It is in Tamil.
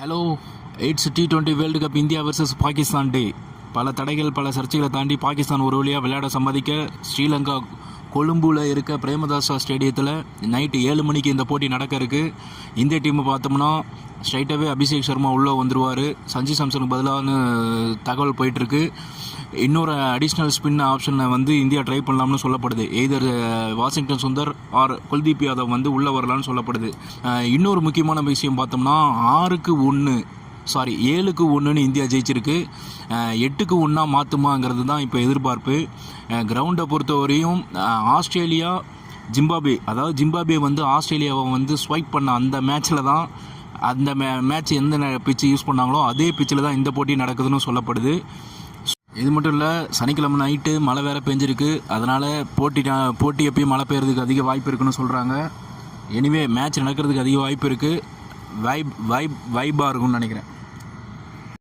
Hello, it's T20 world cup India versus Pakistan day. பல தடைகள் பல சர்ச்சைகளை தாண்டி பாகிஸ்தான் ஒரு வழியாக விளையாட சம்மதிக்க ஸ்ரீலங்கா கொழும்புல இருக்க பிரேமதாசா ஸ்டேடியத்தில் நைட்டு 7 மணிக்கு இந்த போட்டி நடக்க இருக்குது. இந்திய டீமை பார்த்தோம்னா ஸ்ட்ரைட்டாகவே அபிஷேக் சர்மா உள்ளே வந்துடுவார். சஞ்சு சாம்சனுக்கு பதிலான தகவல் போயிட்டுருக்கு. இன்னொரு அடிஷ்னல் ஸ்பின் ஆப்ஷனை இந்தியா ட்ரை பண்ணலாம்னு சொல்லப்படுது. Either Washington Sundar or Kuldeep Yadav உள்ளே வரலான்னு சொல்லப்படுது. இன்னொரு முக்கியமான விஷயம் பார்த்தோம்னா 7-1 இந்தியா ஜெயிச்சிருக்கு. 8-1 மாற்றுமாங்கிறது தான் இப்போ எதிர்பார்ப்பு. கிரவுண்டை பொறுத்தவரையும் ஆஸ்திரேலியா ஜிம்பாபே ஆஸ்திரேலியாவை ஸ்வைப் பண்ண அந்த மேட்ச்சில் தான் அந்த மேட்ச் எந்த பிச்சு யூஸ் பண்ணாங்களோ அதே பிச்சில் தான் இந்த போட்டி நடக்குதுன்னு சொல்லப்படுது. இது மட்டும் இல்லை, சனிக்கிழமை நைட்டு மழை வேறு பெஞ்சிருக்கு. அதனால் போட்டி எப்பயும் மழை பெய்யறதுக்கு அதிக வாய்ப்பு இருக்குன்னு சொல்கிறாங்க. எனிவே மேட்ச் நடக்கிறதுக்கு அதிக வாய்ப்பு இருக்குது. வைபாக இருக்கும்னு நினைக்கிறேன்.